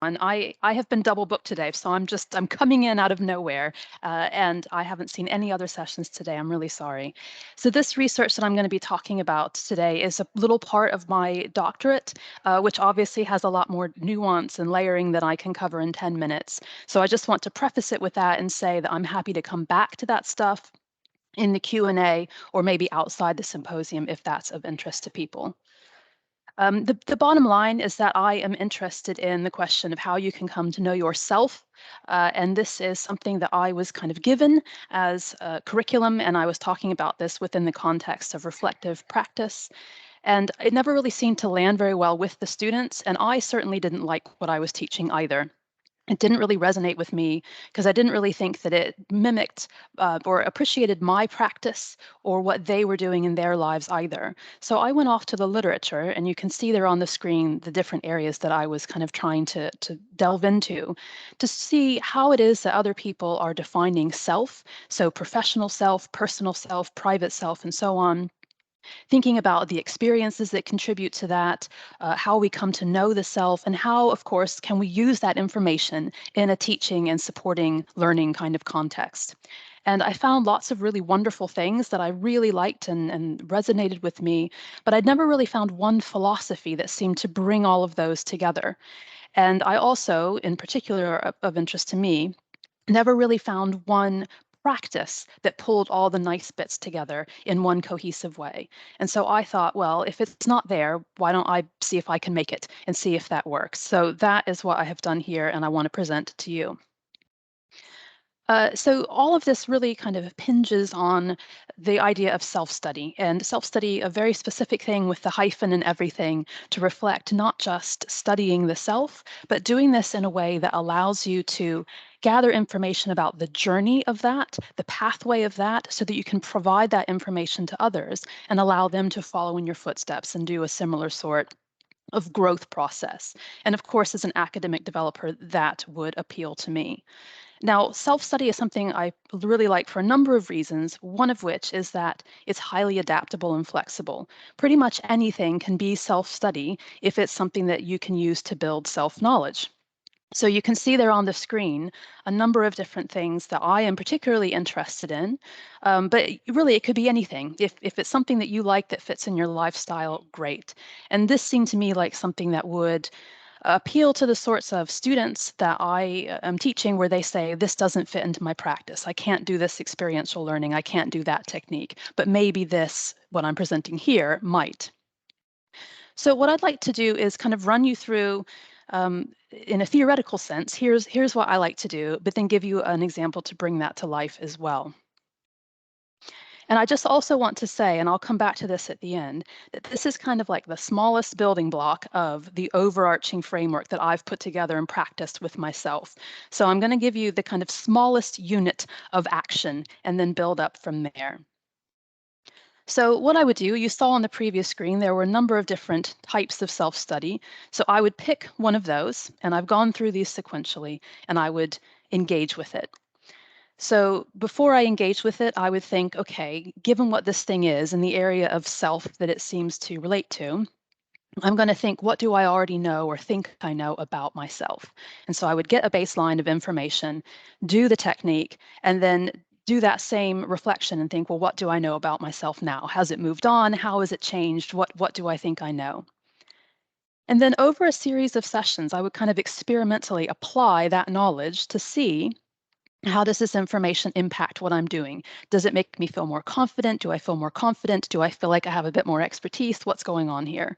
I have been double booked today, so I'm coming in out of nowhere, and I haven't seen any other sessions today. I'm really sorry. So this research that I'm going to be talking about today is a little part of my doctorate, which obviously has a lot more nuance and layering than I can cover in 10 minutes. So I just want to preface it with that and say that I'm happy to come back to that stuff in the Q&A or maybe outside the symposium if that's of interest to people. The bottom line is that I am interested in the question of how you can come to know yourself. And this is something that I was kind of given as a curriculum, and I was talking about this within the context of reflective practice. And it never really seemed to land very well with the students, and I certainly didn't like what I was teaching either. It didn't really resonate with me because I didn't really think that it mimicked or appreciated my practice or what they were doing in their lives either. So I went off to the literature, and you can see there on the screen the different areas that I was kind of trying to delve into to see how it is that other people are defining self. So professional self, personal self, private self, and so on, thinking about the experiences that contribute to that, how we come to know the self, and how, of course, can we use that information in a teaching and supporting learning kind of context. And I found lots of really wonderful things that I really liked and resonated with me, but I'd never really found one philosophy that seemed to bring all of those together. And I also, in particular of interest to me, never really found one practice that pulled all the nice bits together in one cohesive way. And so I thought, well, if it's not there, why don't I see if I can make it and see if that works? So that is what I have done here, and I want to present to you. So all of this really kind of hinges on the idea of self-study, and self-study, a very specific thing with the hyphen and everything, to reflect not just studying the self, but doing this in a way that allows you to gather information about the journey of that, the pathway of that, so that you can provide that information to others and allow them to follow in your footsteps and do a similar sort of growth process. And of course, as an academic developer, that would appeal to me. Now, self-study is something I really like for a number of reasons, one of which is that it's highly adaptable and flexible. Pretty much anything can be self-study if it's something that you can use to build self-knowledge. So you can see there on the screen a number of different things that I am particularly interested in, but really it could be anything. If it's something that you like that fits in your lifestyle, great. And this seemed to me like something that would appeal to the sorts of students that I am teaching where they say, this doesn't fit into my practice. I can't do this experiential learning. I can't do that technique, but maybe this, what I'm presenting here, might. So what I'd like to do is kind of run you through, in a theoretical sense, here's what I like to do, but then give you an example to bring that to life as well. And I just also want to say, and I'll come back to this at the end, that this is kind of like the smallest building block of the overarching framework that I've put together and practiced with myself. So I'm going to give you the kind of smallest unit of action and then build up from there. So what I would do, you saw on the previous screen, there were a number of different types of self-study. So I would pick one of those, and I've gone through these sequentially, and I would engage with it. So before I engage with it, I would think, okay, given what this thing is in the area of self that it seems to relate to, I'm going to think, what do I already know or think I know about myself? And so I would get a baseline of information, do the technique, and then do that same reflection and think, well, what do I know about myself now? Has it moved on? How has it changed? What do I think I know? And then over a series of sessions, I would kind of experimentally apply that knowledge to see, how does this information impact what I'm doing? Does it make me feel more confident? Do I feel more confident? Do I feel like I have a bit more expertise? What's going on here?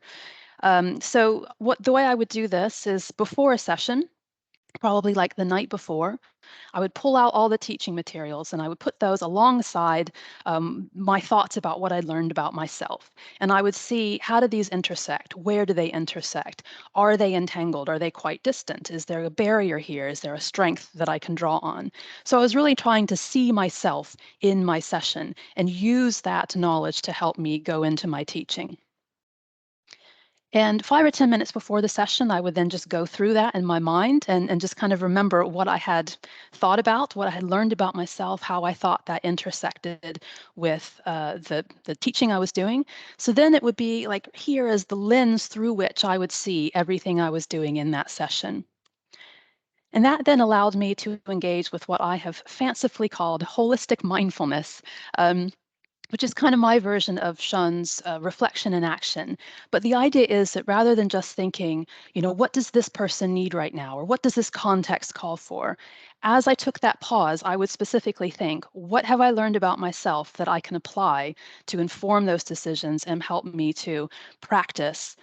So the way I would do this is before a session, probably like the night before, I would pull out all the teaching materials and I would put those alongside my thoughts about what I learned about myself. And I would see, how do these intersect? Where do they intersect? Are they entangled? Are they quite distant? Is there a barrier here? Is there a strength that I can draw on? So I was really trying to see myself in my session and use that knowledge to help me go into my teaching. And 5 or 10 minutes before the session, I would then just go through that in my mind and just kind of remember what I had thought about, what I had learned about myself, how I thought that intersected with the teaching I was doing. So then it would be like, here is the lens through which I would see everything I was doing in that session. And that then allowed me to engage with what I have fancifully called holistic mindfulness, um, which is kind of my version of Shun's reflection in action. But the idea is that rather than just thinking, what does this person need right now, or what does this context call for? As I took that pause, I would specifically think, what have I learned about myself that I can apply to inform those decisions and help me to practice,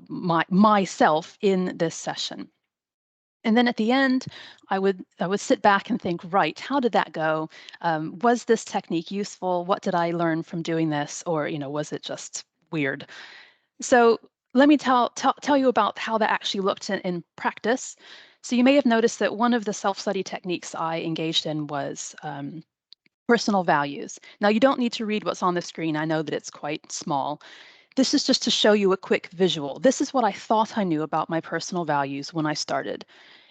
myself in this session? And then at the end, I would sit back and think, right, how did that go? Was this technique useful? What did I learn from doing this? Or, was it just weird? So let me tell you about how that actually looked in practice. So you may have noticed that one of the self-study techniques I engaged in was personal values. Now, you don't need to read what's on the screen. I know that it's quite small. This is just to show you a quick visual. This is what I thought I knew about my personal values when I started.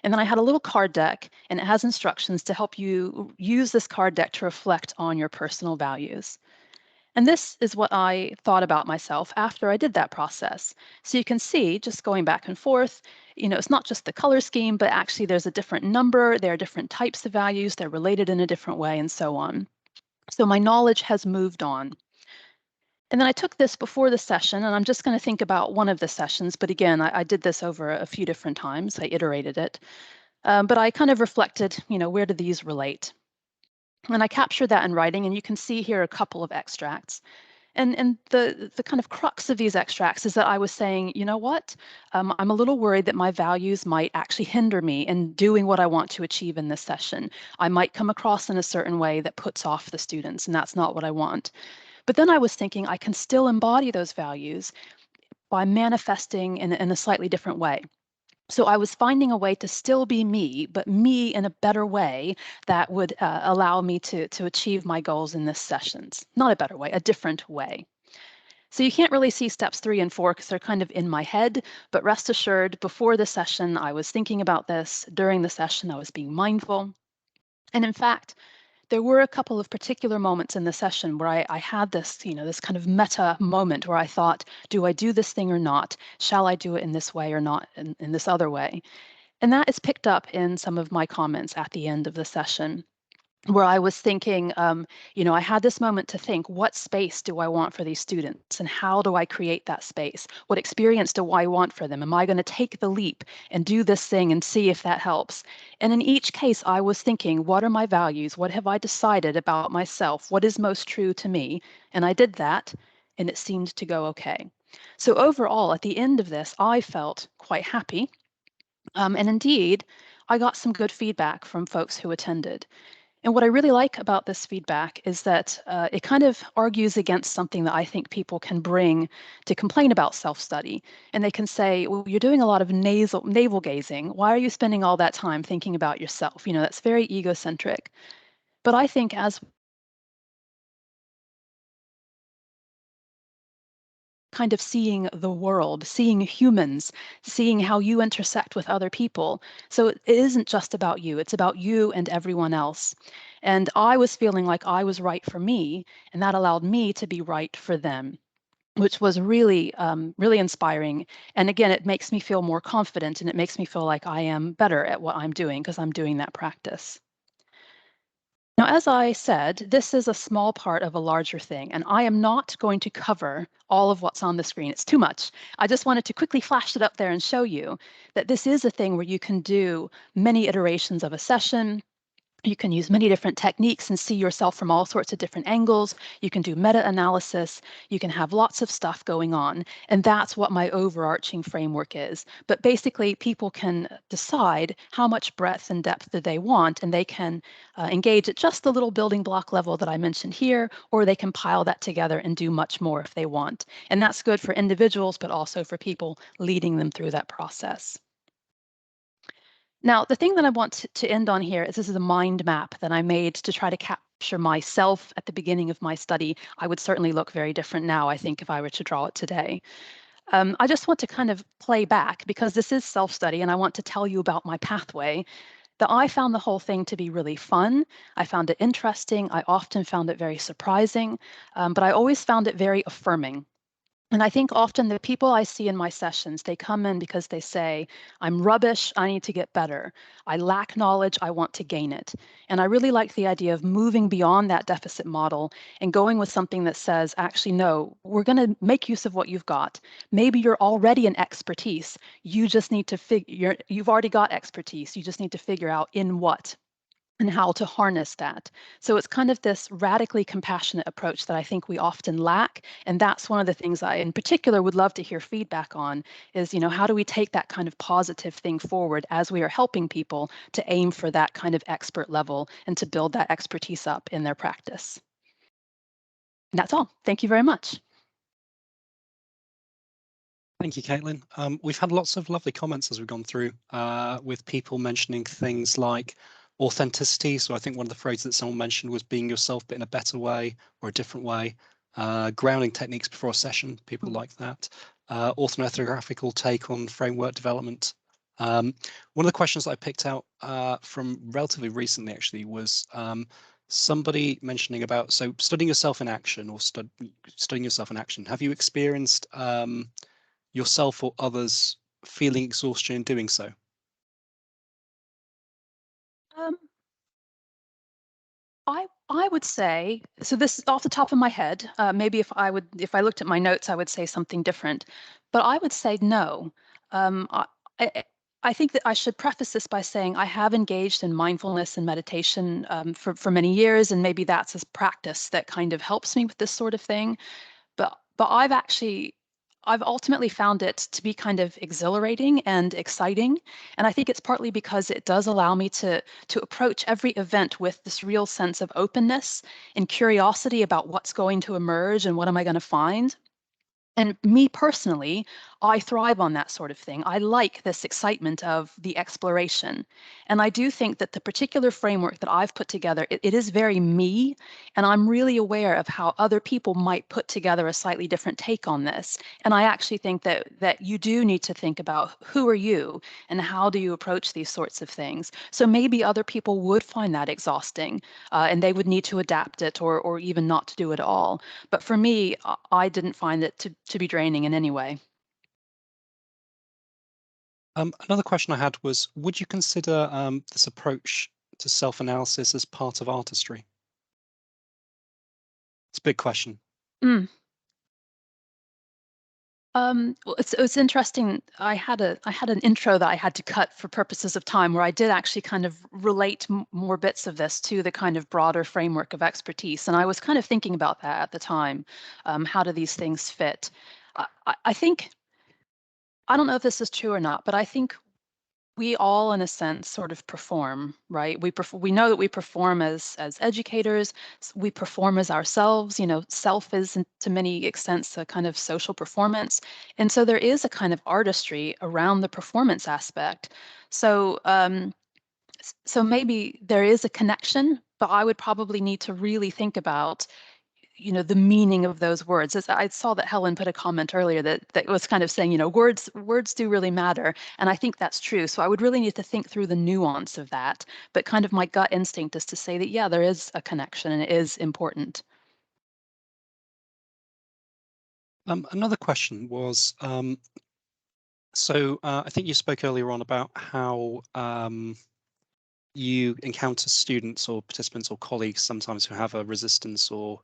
And then I had a little card deck, and it has instructions to help you use this card deck to reflect on your personal values. And this is what I thought about myself after I did that process. So you can see, just going back and forth, it's not just the color scheme, but actually there's a different number, there are different types of values, they're related in a different way, and so on. So my knowledge has moved on. And then I took this before the session, and I'm just going to think about one of the sessions. But again, I did this over a few different times. I iterated it. But I kind of reflected, where do these relate? And I captured that in writing, and you can see here a couple of extracts. And the kind of crux of these extracts is that I was saying, you know what? I'm a little worried that my values might actually hinder me in doing what I want to achieve in this session. I might come across in a certain way that puts off the students, and that's not what I want. But then I was thinking I can still embody those values by manifesting in a slightly different way. So I was finding a way to still be me, but me in a better way that would allow me to achieve my goals in this sessions. Not a better way, a different way. So you can't really see steps 3 and 4 because they're kind of in my head, but rest assured, before the session, I was thinking about this. During the session, I was being mindful. And in fact, there were a couple of particular moments in the session where I had this, this kind of meta moment where I thought, do I do this thing or not? Shall I do it in this way or not in this other way? And that is picked up in some of my comments at the end of the session, where I was thinking, I had this moment to think, what space do I want for these students and how do I create that space? What experience do I want for them? Am I going to take the leap and do this thing and see if that helps? And in each case, I was thinking, what are my values? What have I decided about myself? What is most true to me? And I did that, and it seemed to go okay. So overall, at the end of this, I felt quite happy. And indeed, I got some good feedback from folks who attended. And what I really like about this feedback is that it kind of argues against something that I think people can bring to complain about self-study. And they can say, well, you're doing a lot of navel gazing. Why are you spending all that time thinking about yourself? That's very egocentric. But I think as kind of seeing the world, seeing humans, seeing how you intersect with other people. So it isn't just about you, it's about you and everyone else. And I was feeling like I was right for me, and that allowed me to be right for them, which was really, really inspiring. And again, it makes me feel more confident and it makes me feel like I am better at what I'm doing because I'm doing that practice. Now, as I said, this is a small part of a larger thing, and I am not going to cover all of what's on the screen. It's too much. I just wanted to quickly flash it up there and show you that this is a thing where you can do many iterations of a session. You can use many different techniques and see yourself from all sorts of different angles. You can do meta-analysis. You can have lots of stuff going on. And that's what my overarching framework is. But basically, people can decide how much breadth and depth do they want, and they can engage at just the little building block level that I mentioned here, or they can pile that together and do much more if they want. And that's good for individuals, but also for people leading them through that process. Now, the thing that I want to end on here is this is a mind map that I made to try to capture myself at the beginning of my study. I would certainly look very different now, I think, if I were to draw it today. I just want to kind of play back because this is self-study and I want to tell you about my pathway, that I found the whole thing to be really fun. I found it interesting. I often found it very surprising, but I always found it very affirming. And I think often the people I see in my sessions, they come in because they say, I'm rubbish, I need to get better. I lack knowledge, I want to gain it. And I really like the idea of moving beyond that deficit model and going with something that says, actually, no, we're going to make use of what you've got. Maybe you're already an expertise. You just need to figure, you've already got expertise. You just need to figure out in what and how to harness that. So it's kind of this radically compassionate approach that I think we often lack. And that's one of the things I, in particular, would love to hear feedback on is, how do we take that kind of positive thing forward as we are helping people to aim for that kind of expert level and to build that expertise up in their practice. And that's all. Thank you very much. Thank you, Caitlin. We've had lots of lovely comments as we've gone through, with people mentioning things like authenticity. So I think one of the phrases that someone mentioned was being yourself, but in a better way or a different way. Grounding techniques before a session, people like that. Autobiographical take on framework development. One of the questions that I picked out from relatively recently actually was somebody mentioning about, so studying yourself in action or studying yourself in action. Have you experienced yourself or others feeling exhaustion in doing so? Um, I would say, so this is off the top of my head, maybe if I looked at my notes, I would say something different, but I would say no. Um, I, I, I think that I should preface this by saying I have engaged in mindfulness and meditation for many years, and maybe that's a practice that kind of helps me with this sort of thing. But I've ultimately found it to be kind of exhilarating and exciting. And I think it's partly because it does allow me to approach every event with this real sense of openness and curiosity about what's going to emerge and what am I going to find. And me personally, I thrive on that sort of thing. I like this excitement of the exploration. And I do think that the particular framework that I've put together, it is very me. And I'm really aware of how other people might put together a slightly different take on this. And I actually think that you do need to think about who are you and how do you approach these sorts of things. So maybe other people would find that exhausting, and they would need to adapt it or even not to do it at all. But for me, I didn't find it to be draining in any way. Another question I had was, would you consider this approach to self-analysis as part of artistry? It's a big question. Mm. Well, it's interesting. I had an intro that I had to cut for purposes of time, where I did actually kind of relate more bits of this to the kind of broader framework of expertise, and I was kind of thinking about that at the time. How do these things fit? I think I don't know if this is true or not, but I think we all in a sense sort of perform, right? We know that we perform as educators. We perform as ourselves. Self is to many extents a kind of social performance, and so there is a kind of artistry around the performance aspect. So maybe there is a connection, but I would probably need to really think about the meaning of those words. I saw that Helen put a comment earlier that was kind of saying, words do really matter. And I think that's true. So I would really need to think through the nuance of that. But kind of my gut instinct is to say that, yeah, there is a connection and it is important. Another question was, so I think you spoke earlier on about how you encounter students or participants or colleagues sometimes who have a resistance or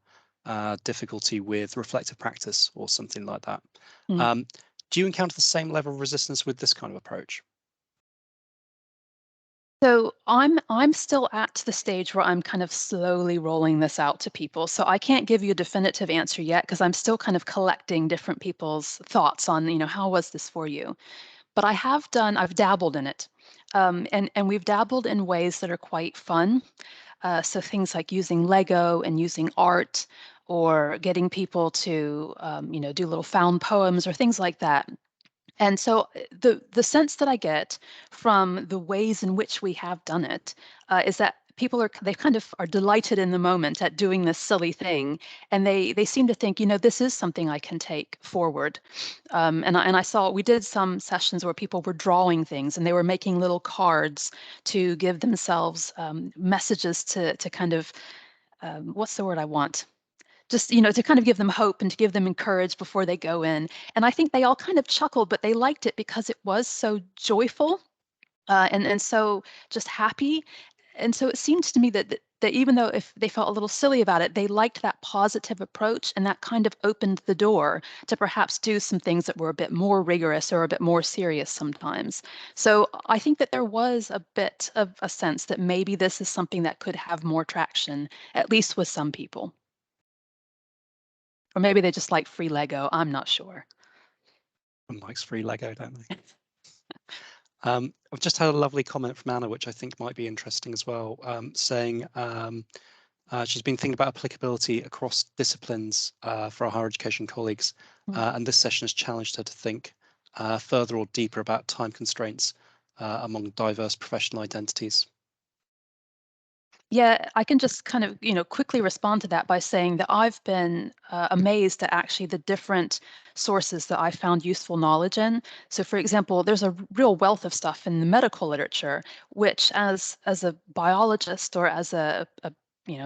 difficulty with reflective practice or something like that. Mm. Do you encounter the same level of resistance with this kind of approach? So I'm still at the stage where I'm kind of slowly rolling this out to people. So I can't give you a definitive answer yet because I'm still kind of collecting different people's thoughts on, how was this for you? But I've dabbled in it. And we've dabbled in ways that are quite fun. So things like using Lego and using art or getting people to, do little found poems or things like that. And so the sense that I get from the ways in which we have done it is that people they kind of are delighted in the moment at doing this silly thing, and they seem to think, this is something I can take forward. And I saw we did some sessions where people were drawing things and they were making little cards to give themselves messages to kind of what's the word I want? just, to kind of give them hope and to give them encourage before they go in. And I think they all kind of chuckled, but they liked it because it was so joyful, and so just happy. And so it seems to me that even though if they felt a little silly about it, they liked that positive approach, and that kind of opened the door to perhaps do some things that were a bit more rigorous or a bit more serious sometimes. So I think that there was a bit of a sense that maybe this is something that could have more traction, at least with some people. Or maybe they just like free Lego. I'm not sure. And likes free Lego, don't they? I've just had a lovely comment from Anna, which I think might be interesting as well, saying she's been thinking about applicability across disciplines for our higher education colleagues, and this session has challenged her to think further or deeper about time constraints among diverse professional identities. Yeah, I can just kind of, quickly respond to that by saying that I've been amazed at actually the different sources that I found useful knowledge in. So, for example, there's a real wealth of stuff in the medical literature, which, as a biologist or as a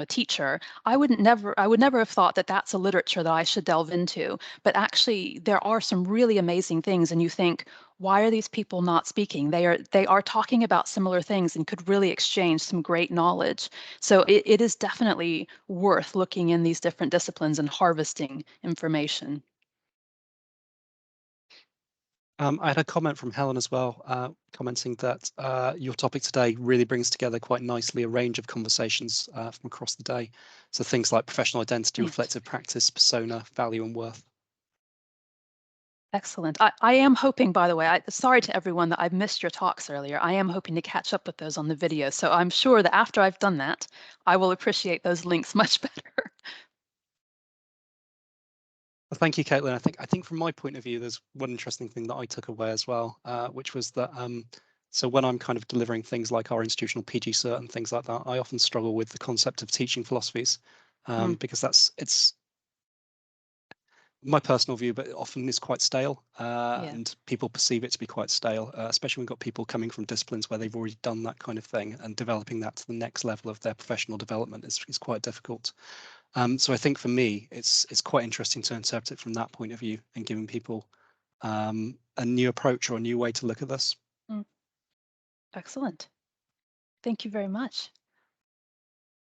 teacher, I would never have thought that that's a literature that I should delve into. But actually, there are some really amazing things, and you think, why are these people not speaking? They are talking about similar things and could really exchange some great knowledge. So it is definitely worth looking in these different disciplines and harvesting information. I had a comment from Helen as well, commenting that your topic today really brings together quite nicely a range of conversations from across the day. So things like professional identity, Thanks. reflective practice, persona, value and worth. Excellent. I am hoping, by the way, sorry to everyone that I've missed your talks earlier. I am hoping to catch up with those on the video. So I'm sure that after I've done that, I will appreciate those links much better. Well, thank you, Caitlin. I think from my point of view, there's one interesting thing that I took away as well, which was that so when I'm kind of delivering things like our institutional PG cert and things like that, I often struggle with the concept of teaching philosophies because it's my personal view, but it often is quite stale, Yeah. and people perceive it to be quite stale, especially when we've got people coming from disciplines where they've already done that kind of thing, and developing that to the next level of their professional development is quite difficult. So I think for me, it's quite interesting to interpret it from that point of view and giving people a new approach or a new way to look at this. Mm. Excellent. Thank you very much.